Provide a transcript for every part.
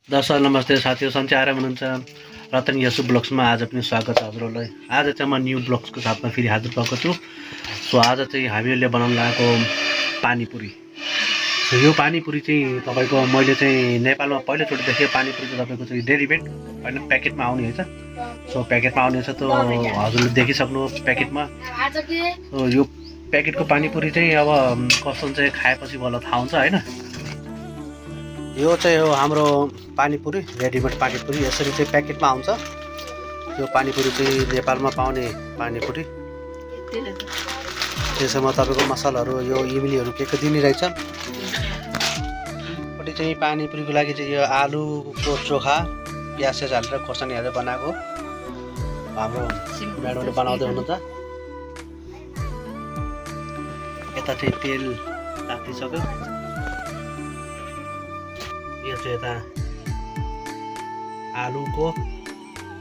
दर्शक नमस्ते साथीहरू, सन्चै आराम हुनुहुन्छ। रतन यसु ब्लग्समा आज पनि स्वागत छ हजुरहरूलाई। आज चाहिँ म न्यू ब्लग्सको साथमा फेरि हाजिर भएको छु। सो आज चाहिँ हामीहरूले बनाउन लागेको पानीपुरी। सो यो पानीपुरी चाहिँ तपाईँको मैले चाहिँ नेपालमा पहिलोचोटि देखेँ। पानीपुरी चाहिँ तपाईँको चाहिँ रेडिमेड होइन, प्याकेटमा आउने रहेछ। सो प्याकेटमा आउने रहेछ त हजुरले देखिसक्नु प्याकेटमा। सो यो प्याकेटको पानीपुरी चाहिँ अब कस्तो चाहिँ खाएपछि बल्ल थाहा हुन्छ होइन। यो चाहिँ हो हाम्रो पानीपुरी, रेडिमेड पानीपुरी। यसरी चाहिँ प्याकेटमा आउँछ। यो पानीपुरी चाहिँ नेपालमा पाउने पानीपुरी। त्यसमा तपाईँको मसलाहरू यो इमलीहरू के दिने रहेछ। पट्टि चाहिँ पानीपुरीको लागि चाहिँ यो आलुको चोखा प्याज सेज हालेर खोर्सानी हालेर बनाएको हाम्रो म्याडमले बनाउँदै हुनुहुन्छ। यता चाहिँ तेल तातिसक्यो। यो चाहिँ यता आलुको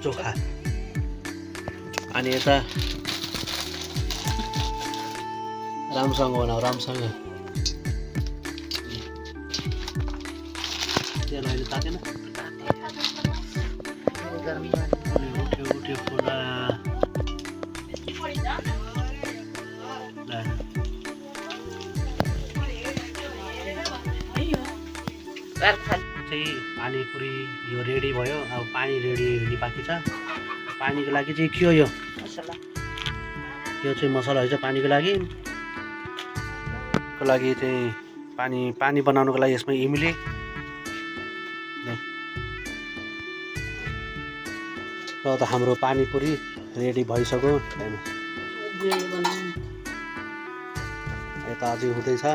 चोखा अनि यता राम्रोसँग बनाऊ, राम्रोसँग। तेल अहिले तातेन, उठ्यो उठ्यो फुला। चाहिँ पानीपुरी यो रेडी भयो। अब पानी रेडी हुने बाँकी छ। पानीको लागि चाहिँ के हो यो मसला? यो चाहिँ मसला रहेछ पानीको लागि। चाहिँ पानी बनाउनुको लागि यसमा इमली र त हाम्रो पानीपुरी रेडी भइसक्यो। यता अझै हुँदैछ।